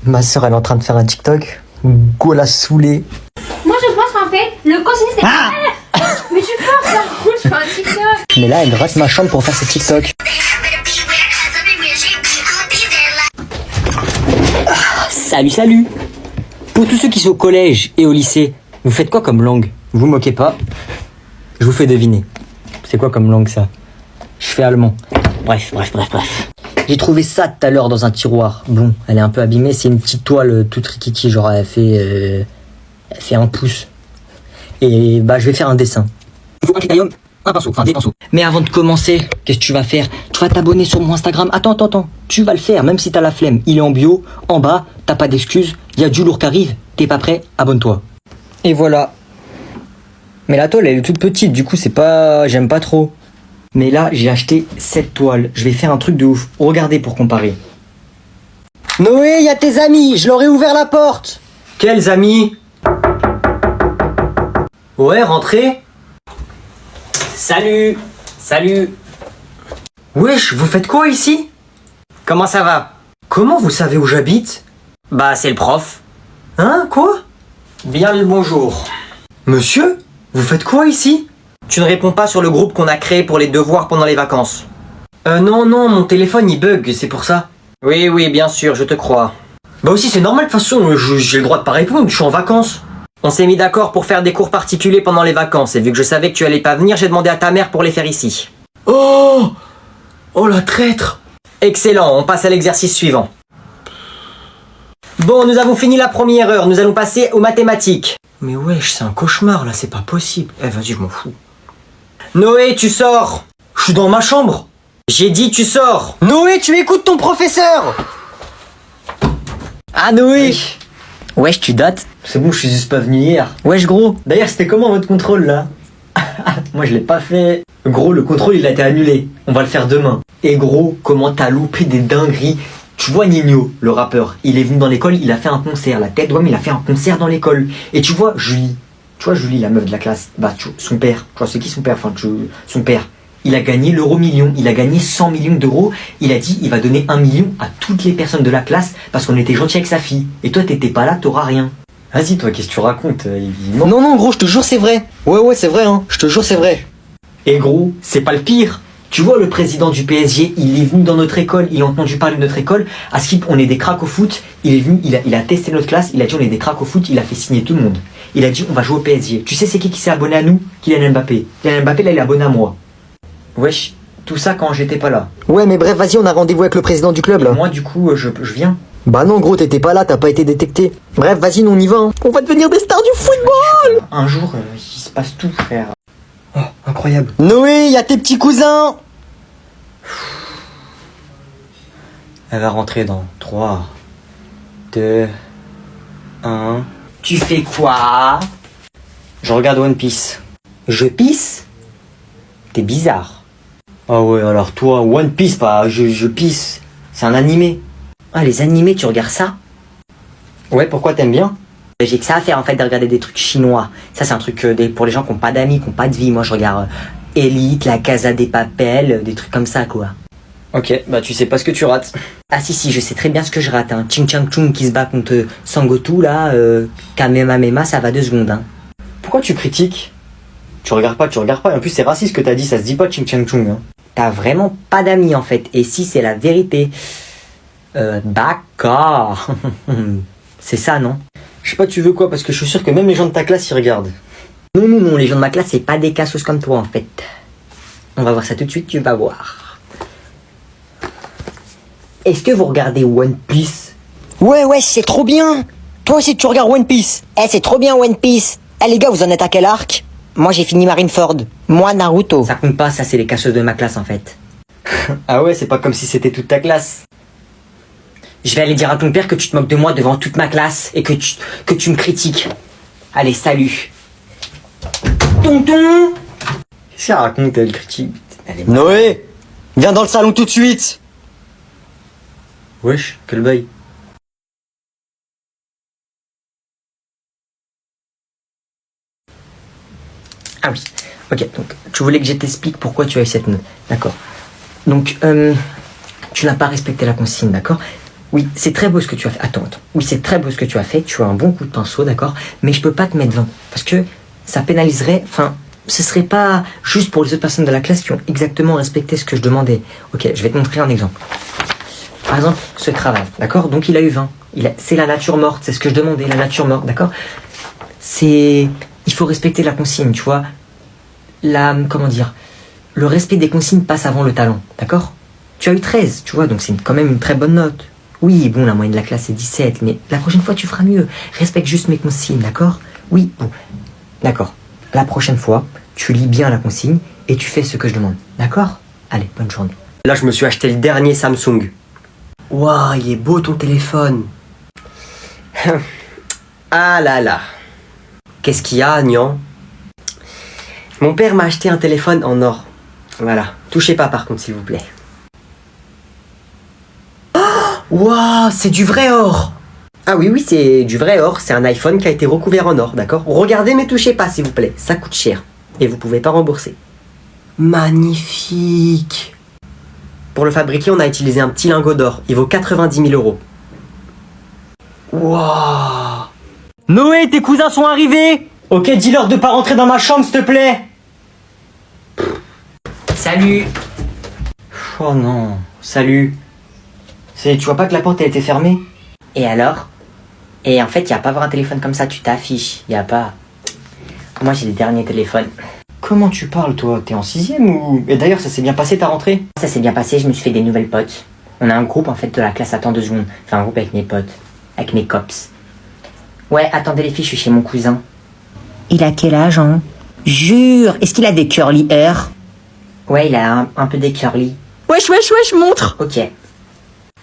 Ma soeur, elle est en train de faire un TikTok. Go la saoulée. Moi, je pense qu'en fait, le contenu c'est pas mal. Mais tu penses ça, je fais un TikTok. Mais là, elle rate ma chambre pour faire ses TikTok. Salut, salut. Pour tous ceux qui sont au collège et au lycée, vous faites quoi comme langue? Vous moquez pas. Je vous fais deviner. C'est quoi comme langue ça? Je fais allemand. Bref. J'ai trouvé ça tout à l'heure dans un tiroir. Bon, elle est un peu abîmée, c'est une petite toile toute rikiki, genre elle fait 1 pouce. Et bah je vais faire un dessin. Il faut un critérium, un pinceau, enfin des pinceaux. Mais avant de commencer, qu'est-ce que tu vas faire? Tu vas t'abonner sur mon Instagram. Attends. Tu vas le faire, même si t'as la flemme. Il est en bio, en bas, t'as pas d'excuses. Il y a du lourd qui arrive. T'es pas prêt? Abonne-toi. Et voilà. Mais la toile elle est toute petite, du coup c'est pas... J'aime pas trop. Mais là j'ai acheté cette toile. Je vais faire un truc de ouf. Regardez pour comparer. Noé, y a tes amis. Je leur ai ouvert la porte. Quels amis? Ouais, rentrez. Salut. Wesh, vous faites quoi ici? Comment ça va? Comment vous savez où j'habite? Bah, c'est le prof. Hein, quoi? Bien le bonjour. Monsieur, vous faites quoi ici? Tu ne réponds pas sur le groupe qu'on a créé pour les devoirs pendant les vacances. Non, mon téléphone il bug, c'est pour ça. Oui, bien sûr, je te crois. Bah aussi, c'est normal, de toute façon, j'ai le droit de pas répondre, je suis en vacances. On s'est mis d'accord pour faire des cours particuliers pendant les vacances, et vu que je savais que tu allais pas venir, j'ai demandé à ta mère pour les faire ici. Oh la traître. Excellent, on passe à l'exercice suivant. Bon, nous avons fini la première heure, nous allons passer aux mathématiques. Mais wesh, c'est un cauchemar là, c'est pas possible. Vas-y, je m'en fous. Noé, tu sors. Je suis dans ma chambre. J'ai dit tu sors. Noé, tu écoutes ton professeur. Ah Noé. Wesh, tu dates? C'est bon, je suis juste pas venu hier. Wesh gros. D'ailleurs, c'était comment votre contrôle là? Moi je l'ai pas fait. Gros, le contrôle il a été annulé. On va le faire demain. Et gros, comment t'as loupé des dingueries? Tu vois Nino, le rappeur, il est venu dans l'école, il a fait un concert. La tête d'homme, il a fait un concert dans l'école. Et tu vois Julie, la meuf de la classe, bah son père, tu vois c'est qui son père? Son père, il a gagné l'euro-million, il a gagné 100 millions d'euros. Il a dit il va donner 1 million à toutes les personnes de la classe parce qu'on était gentil avec sa fille. Et toi t'étais pas là, t'auras rien. Vas-y toi, qu'est-ce que tu racontes? Non gros, je te jure c'est vrai. Ouais c'est vrai hein, je te jure c'est vrai. Et gros, c'est pas le pire. Tu vois le président du PSG, il est venu dans notre école, il a entendu parler de notre école. À Skip, on est des cracks au foot. Il est venu, il a testé notre classe, il a dit on est des cracks au foot, il a fait signer tout le monde. Il a dit on va jouer au PSG. Tu sais c'est qui s'est abonné à nous? Kylian Mbappé. Kylian Mbappé là il est abonné à moi. Wesh, tout ça quand j'étais pas là. Ouais mais bref, vas-y, on a rendez-vous avec le président du club là. Moi du coup, je viens. Bah non gros, t'étais pas là, t'as pas été détecté. Bref, vas-y, on y va. Hein. On va devenir des stars du football. Un jour, il se passe tout frère. Oh, incroyable. Noé, y a tes petits cousins. Elle va rentrer dans 3, 2, 1. Tu fais quoi? Je regarde One Piece. Je pisse? T'es bizarre. Ah ouais, alors toi, One Piece, pas je pisse. C'est un animé. Ah, les animés, tu regardes ça? Ouais, pourquoi t'aimes bien? J'ai que ça à faire en fait de regarder des trucs chinois. Ça c'est un truc pour les gens qui ont pas d'amis, qui ont pas de vie. Moi je regarde Elite, La Casa des Papel, des trucs comme ça quoi. Ok, bah tu sais pas ce que tu rates. Ah si, je sais très bien ce que je rate. Hein. Ching Chang Chung qui se bat contre Sangoku là, Kamehameha, ça va 2 secondes. Hein. Pourquoi tu critiques? Tu regardes pas. Et en plus c'est raciste ce que t'as dit, ça se dit pas Ching Chang Chung. Hein. T'as vraiment pas d'amis en fait. Et si c'est la vérité. D'accord. C'est ça non? Je sais pas tu veux quoi parce que je suis sûr que même les gens de ta classe ils regardent. Non, les gens de ma classe c'est pas des cassos comme toi en fait. On va voir ça tout de suite, tu vas voir. Est-ce que vous regardez One Piece? Ouais, c'est trop bien. Toi aussi tu regardes One Piece? C'est trop bien One Piece. Les gars, vous en êtes à quel arc? Moi j'ai fini Marineford. Moi Naruto. Ça compte pas, ça c'est les cassos de ma classe en fait. Ah ouais, c'est pas comme si c'était toute ta classe. Je vais aller dire à ton père que tu te moques de moi devant toute ma classe et que tu me critiques. Allez, salut. Tonton! Qu'est-ce qu'elle raconte, elle critique? Noé! Viens dans le salon tout de suite! Wesh, quel bail. Ah oui, ok, donc tu voulais que je t'explique pourquoi tu as eu cette note. D'accord. Donc, tu n'as pas respecté la consigne, d'accord? Oui, c'est très beau ce que tu as fait. Attends. Oui, c'est très beau ce que tu as fait. Tu as un bon coup de pinceau, d'accord? Mais je peux pas te mettre 20. Parce que ça pénaliserait... Enfin, ce serait pas juste pour les autres personnes de la classe qui ont exactement respecté ce que je demandais. Ok, je vais te montrer un exemple. Par exemple, ce travail, d'accord? Donc il a eu 20. C'est la nature morte, c'est ce que je demandais, la nature morte, d'accord? Il faut respecter la consigne, tu vois? Comment dire? Le respect des consignes passe avant le talent, d'accord? Tu as eu 13, tu vois, donc c'est quand même une très bonne note. Oui, bon, la moyenne de la classe est 17, mais la prochaine fois tu feras mieux. Respecte juste mes consignes, d'accord? Oui, bon, d'accord. La prochaine fois, tu lis bien la consigne et tu fais ce que je demande, d'accord? Allez, bonne journée. Là, je me suis acheté le dernier Samsung. Waouh, il est beau ton téléphone. Ah là là. Qu'est-ce qu'il y a, Nian? Mon père m'a acheté un téléphone en or. Voilà. Touchez pas par contre, s'il vous plaît. Waouh, c'est du vrai or. Ah oui, c'est du vrai or. C'est un iPhone qui a été recouvert en or, d'accord? Regardez, mais touchez pas, s'il vous plaît. Ça coûte cher. Et vous pouvez pas rembourser. Magnifique. Pour le fabriquer, on a utilisé un petit lingot d'or. Il vaut 90 000 euros. Waouh. Noé, tes cousins sont arrivés! Ok, dis-leur de pas rentrer dans ma chambre, s'il te plaît! Salut! Oh non, salut! Tu vois pas que la porte a été fermée? Et alors? Et en fait, y a pas avoir un téléphone comme ça, tu t'affiches. Y a pas. Moi, j'ai le dernier téléphone. Comment tu parles, toi? T'es en 6ème ou... Et d'ailleurs, ça s'est bien passé ta rentrée? Ça s'est bien passé, je me suis fait des nouvelles potes. On a un groupe, en fait, de la classe. Attends 2 secondes. Enfin, un groupe avec mes potes. Avec mes cops. Ouais, attendez les filles, je suis chez mon cousin. Il a quel âge, hein? Jure, est-ce qu'il a des curly hair? Ouais, il a un peu des curly. Wesh, montre! Ok.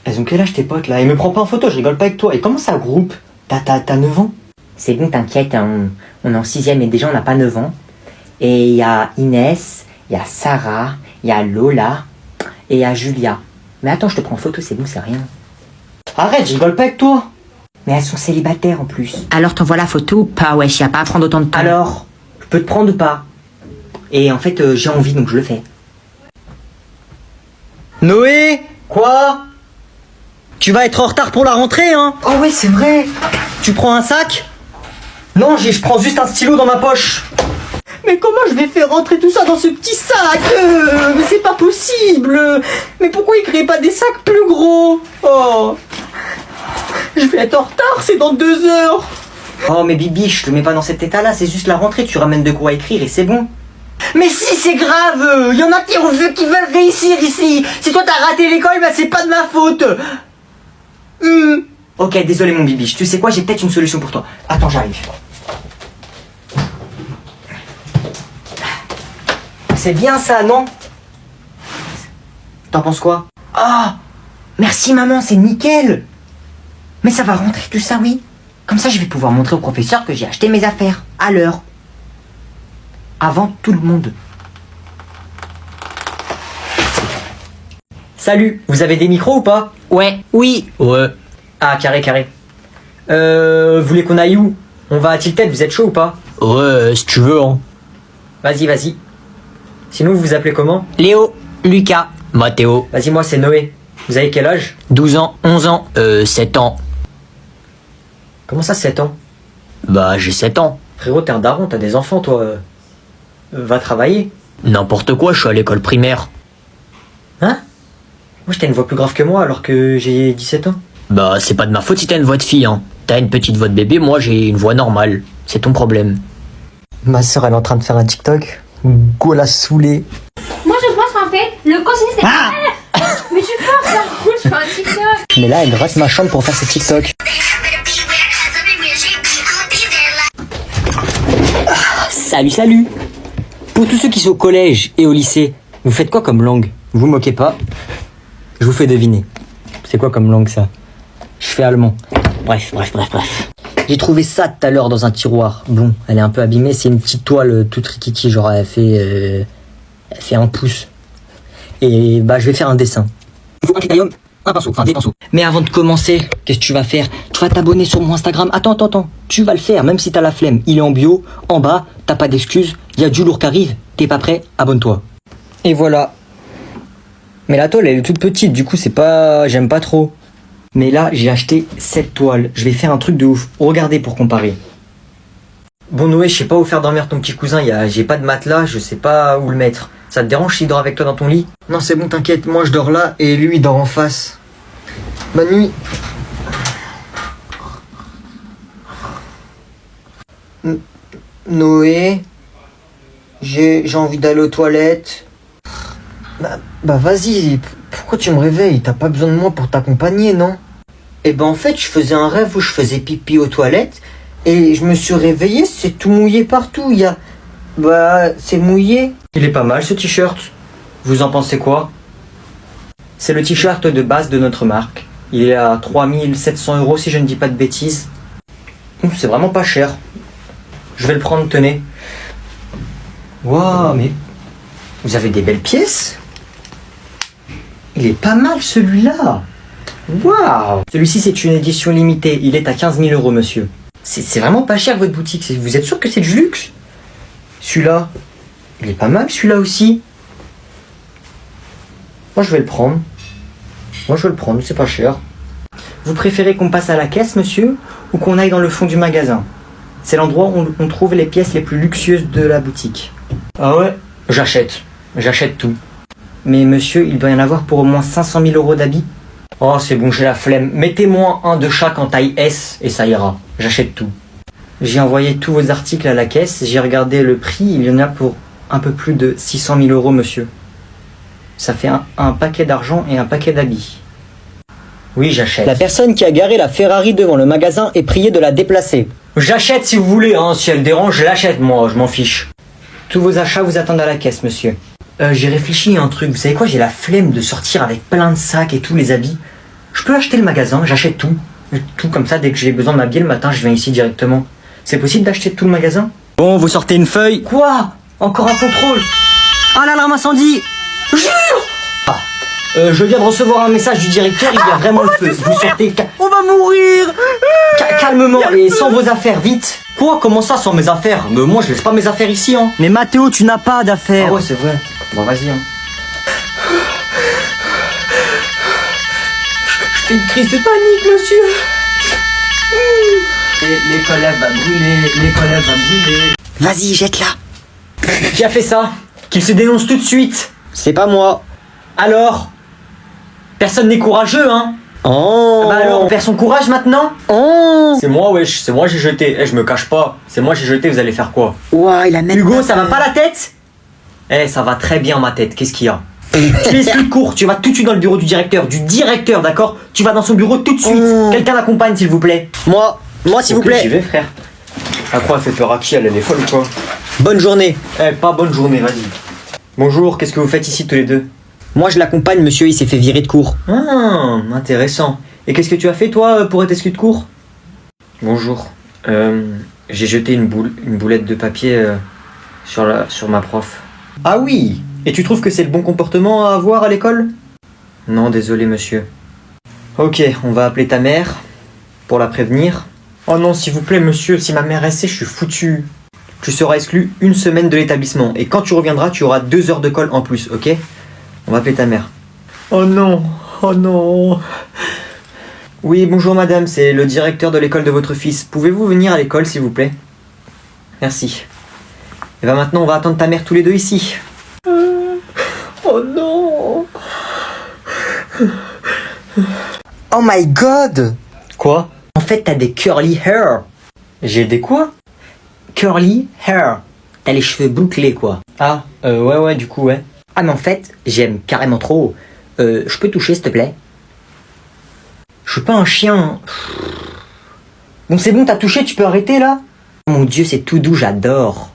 Elles ont quel âge tes potes là? Et me prends pas en photo, je rigole pas avec toi. Et comment ça groupe? T'as 9 ans? C'est bon, t'inquiète, hein, on est en 6ème et déjà on n'a pas 9 ans. Et il y a Inès, il y a Sarah, il y a Lola et il y a Julia. Mais attends, je te prends en photo, c'est bon, c'est rien. Arrête, je rigole pas avec toi. Mais elles sont célibataires en plus. Alors t'envoies la photo ou pas? Wesh, y a pas à prendre autant de temps. Alors, je peux te prendre ou pas? Et en fait, j'ai envie donc je le fais. Noé? Quoi? Tu vas être en retard pour la rentrée, hein? Oh ouais, c'est vrai. Tu prends un sac? Non, je prends juste un stylo dans ma poche. Mais comment je vais faire rentrer tout ça dans ce petit sac? Mais c'est pas possible. Mais pourquoi ils créent pas des sacs plus gros? Oh, je vais être en retard, c'est dans 2 heures. Oh mais Bibi, je te mets pas dans cet état-là, c'est juste la rentrée, tu ramènes de quoi écrire et c'est bon. Mais si, c'est grave. Il y en a qui veulent réussir ici. Si toi t'as raté l'école, bah c'est pas de ma faute. Ok, désolé mon Bibi, tu sais quoi, j'ai peut-être une solution pour toi. Attends, j'arrive. C'est bien ça, non? T'en penses quoi? Ah, merci maman, c'est nickel. Mais ça va rentrer tout ça, oui. Comme ça, je vais pouvoir montrer au professeur que j'ai acheté mes affaires, à l'heure. Avant tout le monde. Salut, vous avez des micros ou pas? Ouais, oui. Ouais. Ah, carré. Vous voulez qu'on aille où? On va à Tilted, vous êtes chaud ou pas? Ouais, si tu veux, hein. Vas-y. Sinon, vous vous appelez comment? Léo, Lucas, Mathéo, Vas-y, moi c'est Noé. Vous avez quel âge? 12 ans, 11 ans. 7 ans. Comment ça, 7 ans? Bah, j'ai 7 ans. Frérot, t'es un daron, t'as des enfants, toi. Va travailler. N'importe quoi, je suis à l'école primaire. Hein? Moi, t'as une voix plus grave que moi alors que j'ai 17 ans. Bah, c'est pas de ma faute si t'as une voix de fille, hein. T'as une petite voix de bébé, moi j'ai une voix normale. C'est ton problème. Ma soeur, elle est en train de faire un TikTok. Go la saoulée. Moi, je pense qu'en fait, le consigné, c'est... Mais tu forces, par contre, je fais un TikTok. Mais là, elle gratte ma chambre pour faire ses TikTok. Salut. Pour tous ceux qui sont au collège et au lycée, vous faites quoi comme langue? Vous moquez pas. Je vous fais deviner. C'est quoi comme langue ça? Je fais allemand. Bref. J'ai trouvé ça tout à l'heure dans un tiroir. Bon, elle est un peu abîmée, c'est une petite toile toute rikiki, genre elle fait 1 pouce. Et bah je vais faire un dessin. Il faut un critérium, un pinceau, enfin des pinceaux. Mais avant de commencer, qu'est-ce que tu vas faire? Tu vas t'abonner sur mon Instagram. Attends. Tu vas le faire, même si t'as la flemme. Il est en bio, en bas, t'as pas d'excuses. Il y a du lourd qui arrive. T'es pas prêt? Abonne-toi. Et voilà. Mais la toile, elle est toute petite, du coup, j'aime pas trop. Mais là, j'ai acheté 7 toiles. Je vais faire un truc de ouf. Regardez pour comparer. Bon Noé, je sais pas où faire dormir ton petit cousin. J'ai pas de matelas, je sais pas où le mettre. Ça te dérange s'il dort avec toi dans ton lit? Non, c'est bon, t'inquiète. Moi, je dors là et lui, il dort en face. Bonne nuit. Noé, j'ai envie d'aller aux toilettes. Bah vas-y, pourquoi tu me réveilles? T'as pas besoin de moi pour t'accompagner, non? Eh ben en fait, je faisais un rêve où je faisais pipi aux toilettes et je me suis réveillé, c'est tout mouillé partout. Bah, c'est mouillé. Il est pas mal ce t-shirt. Vous en pensez quoi? C'est le t-shirt de base de notre marque. Il est à 3700 € si je ne dis pas de bêtises. C'est vraiment pas cher. Je vais le prendre, tenez. Waouh, mais vous avez des belles pièces. Il est pas mal celui-là. Waouh. Celui-ci c'est une édition limitée. Il est à 15 000 €, monsieur. C'est vraiment pas cher votre boutique. Vous êtes sûr que c'est du luxe? Celui-là, il est pas mal celui-là aussi. Moi je vais le prendre. C'est pas cher. Vous préférez qu'on passe à la caisse, monsieur, ou qu'on aille dans le fond du magasin? C'est l'endroit où on trouve les pièces les plus luxueuses de la boutique. Ah ouais? J'achète tout. Mais monsieur, il doit y en avoir pour au moins 500 000 € d'habits. Oh, c'est bon, j'ai la flemme. Mettez-moi un de chaque en taille S et ça ira. J'achète tout. J'ai envoyé tous vos articles à la caisse, j'ai regardé le prix, il y en a pour un peu plus de 600 000 €, monsieur. Ça fait un paquet d'argent et un paquet d'habits. Oui, j'achète. La personne qui a garé la Ferrari devant le magasin est priée de la déplacer. J'achète si vous voulez, hein. Si elle dérange, je l'achète, moi, je m'en fiche. Tous vos achats vous attendent à la caisse, monsieur. J'ai réfléchi à un truc. Vous savez quoi? J'ai la flemme de sortir avec plein de sacs et tous les habits. Je peux acheter le magasin, j'achète tout. Tout comme ça, dès que j'ai besoin de m'habiller le matin, je viens ici directement. C'est possible d'acheter tout le magasin? Bon, vous sortez une feuille. Quoi? Encore un contrôle? Ah, l'alarme incendie! Jure! Je viens de recevoir un message du directeur, il y a vraiment le feu. Vous sortez... On va mourir! Calmement et sans vos affaires, vite! Quoi? Comment ça, sans mes affaires? Mais moi, je laisse pas mes affaires ici, hein. Mais Mathéo, tu n'as pas d'affaires. Ah ouais, c'est vrai. Bon, vas-y, hein. Je fais une crise de panique, monsieur. L'école va brûler. Vas-y, jette-la. Qui a fait ça? Qu'il se dénonce tout de suite. C'est pas moi. Alors? Personne n'est courageux, hein? Oh. Bah alors, on perd son courage maintenant? Oh. C'est moi, wesh, c'est moi j'ai jeté. Je me cache pas. C'est moi j'ai jeté, vous allez faire quoi? Ouah, il a même Hugo, ça va pas la tête? Ça va très bien ma tête, qu'est-ce qu'il y a? Tu expliques court, tu vas tout de suite dans le bureau du directeur, d'accord? Tu vas dans son bureau tout de suite. Quelqu'un l'accompagne, s'il vous plaît. Moi, s'il vous plaît. J'y vais, frère. À quoi elle fait peur à qui? Elle est folle ou quoi? Bonne journée. Pas bonne journée, vas-y. Bonjour, qu'est-ce que vous faites ici tous les deux? Moi, je l'accompagne, monsieur, il s'est fait virer de cours. Ah, intéressant. Et qu'est-ce que tu as fait, toi, pour être exclu de cours? Bonjour. J'ai jeté une boulette de papier sur ma prof. Ah oui. Et tu trouves que c'est le bon comportement à avoir à l'école? Non, désolé, monsieur. Ok, on va appeler ta mère pour la prévenir. Oh non, s'il vous plaît, monsieur, si ma mère sait, je suis foutu. Tu seras exclu 1 semaine de l'établissement. Et quand tu reviendras, tu auras 2 heures de colle en plus, ok? On va appeler ta mère. Oh non. Oui, bonjour madame, c'est le directeur de l'école de votre fils. Pouvez-vous venir à l'école, s'il vous plaît? Merci. Et bien maintenant, on va attendre ta mère tous les deux ici. Oh non. Oh my god. Quoi? En fait, t'as des curly hair. J'ai des quoi? Curly hair. T'as les cheveux bouclés, quoi. Ah, ouais, du coup, ouais. Ah, mais en fait, j'aime carrément trop. Je peux toucher, s'il te plaît? Je suis pas un chien. Bon, c'est bon, t'as touché, tu peux arrêter, là? Mon Dieu, c'est tout doux, j'adore.